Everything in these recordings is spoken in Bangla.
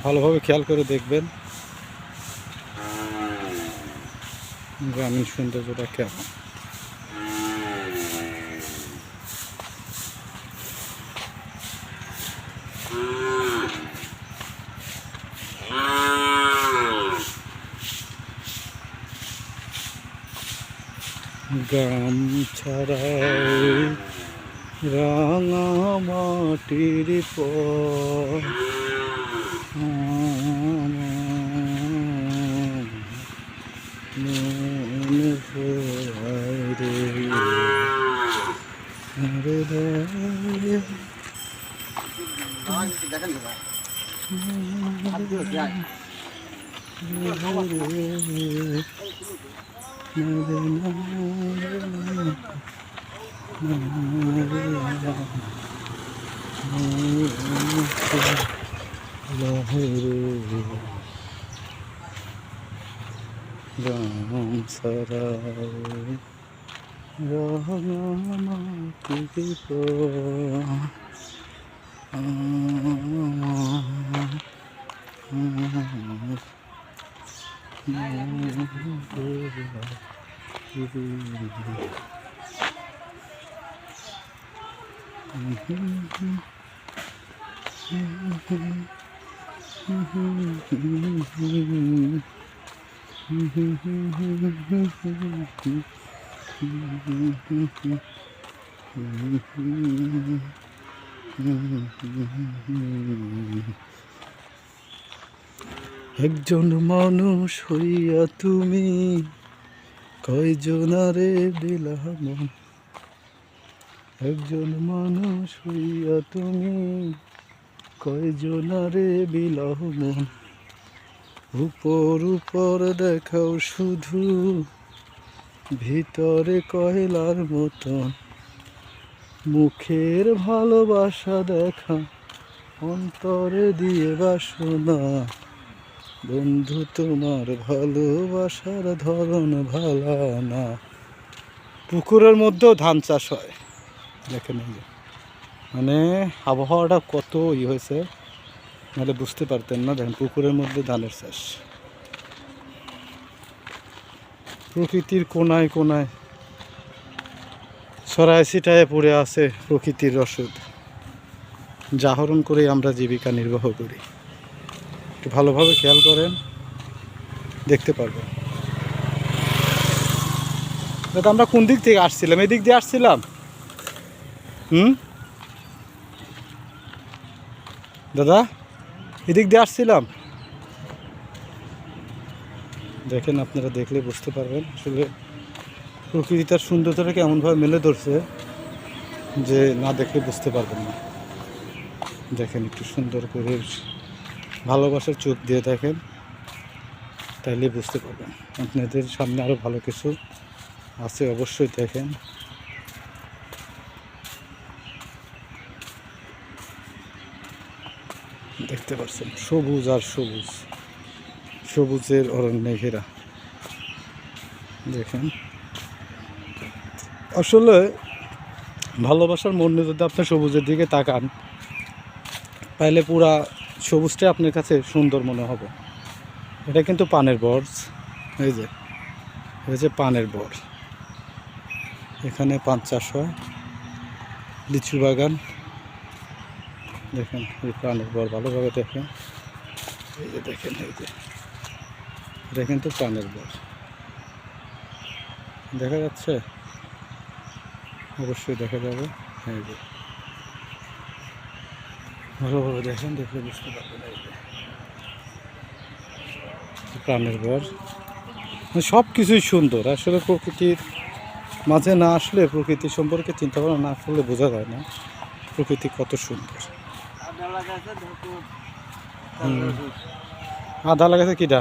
ভালোভাবে খেয়াল করে দেখবেন গ্রামীণ সৌন্দর্যটা কেমন। গ্রাম ছাড়া রাঙা মাটির পর গ্রাম ছাড়া রাঙা মাটির পর একজন মানুষ হইয়া তুমি কয়জনারে দিলা মন। একজন মানুষ হইয়া তুমি কয়জনারে বিলাহ মন। উপর উপর দেখাও শুধু ভিতরে কয়লার মতন। মুখের ভালোবাসা দেখা অন্তরে দিয়ে বাসনা। বন্ধু তোমার ভালোবাসার ধরন ভালা না। পুকুরের মধ্যেও ধান চাষ হয় দেখেন, মানে আবহাওয়াটা কত হয়েছে, নাহলে বুঝতে পারতেন না। দেখেন পুকুরের মধ্যে ধানের চাষ, প্রকৃতির কোনায় কোনায় ছড়ায় ছিটায় পড়ে আছে প্রকৃতির রসদ, যা আহরণ করে আমরা জীবিকা নির্বাহ করি। একটু ভালোভাবে খেয়াল করেন, দেখতে পারবেন। দাদা আমরা কোন দিক থেকে আসছিলাম? এদিক দিয়ে আসছিলাম। দাদা এদিক দিয়ে আসছিলাম। দেখেন, আপনারা দেখলে বুঝতে পারবেন আসলে প্রকৃতি তার সৌন্দর্যটাকে এমনভাবে মেলে ধরছে যে না দেখলে বুঝতে পারবেন না। দেখেন একটু সুন্দর করে ভালোবাসার চোখ দিয়ে দেখেন, তাইলে বুঝতে পারবেন। আপনাদের সামনে আরও ভালো কিছু আছে, অবশ্যই দেখেন। দেখতে পাচ্ছেন সবুজ আর সবুজ, সবুজের অরণ্যে ঘেরা। দেখেন আসলে ভালোবাসার মনে যদি আপনি সবুজের দিকে তাকান, তাহলে পুরা সবুজটা আপনার কাছে সুন্দর মনে হবে। এটা কিন্তু পানের বর্জ, এই যে পানের বর। এখানে পান চাষ হয়, লিচু বাগান। দেখেন এই পানের বর, ভালোভাবে দেখেন। এই যে দেখেন, এটা কিন্তু পানের বর, দেখা যাচ্ছে? অবশ্যই দেখা যাবে। এই যে ভালোভাবে দেখেন, দেখলে বুঝতে পারবেন। এই যে প্রাণের বর, সব কিছুই সুন্দর। আসলে প্রকৃতির মাঝে না আসলে, প্রকৃতি সম্পর্কে চিন্তা ভাবনা না করলে বোঝা যায় না প্রকৃতি কত সুন্দর। আদা লাগাছে কিটা?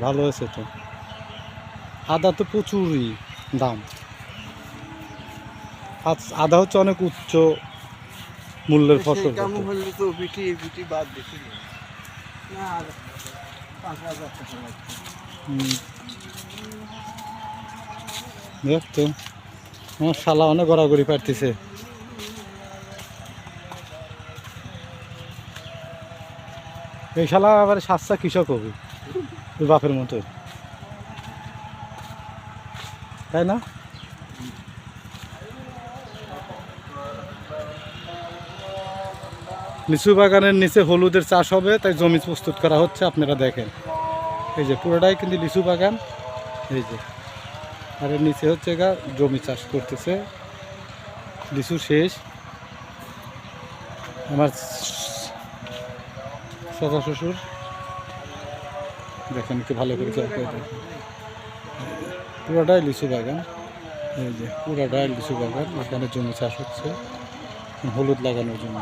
ভালো হয়েছে তো। আদা তো প্রচুরই দাম। আদা হচ্ছে অনেক উচ্চ মূল্যের ফসল। দেখতো আমার শালা অনেক গড়াগড়ি পারতেছে। এই শালা আবার সাচ্চা কৃষক হবে ওই বাপের মতো, তাই না? লিচু বাগানের নিচে হলুদের চাষ হবে, তাই জমি প্রস্তুত করা হচ্ছে। আপনারা দেখেন এই যে পুরোটাই কিন্তু লিচু বাগান, এই যে আর এর নিচে হচ্ছে গা জমি চাষ করতেছে। লিচু শেষ। আমার চাচা শ্বশুর দেখেন একটু ভালো করে খেয়াল করে দেখেন, পুরোটাই লিচু বাগান। এই যে পুরোটাই লিচু বাগান, এখানে জমি চাষ হচ্ছে হলুদ লাগানোর জন্য।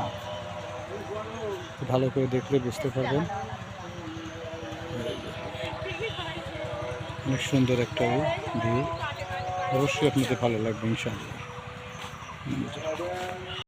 ভালো করে দেখলে বুঝতে পারবেন। অনেক সুন্দর একটা ভিউ, অবশ্যই আপনাদের ভালো লাগবে ইনশাআল্লাহ।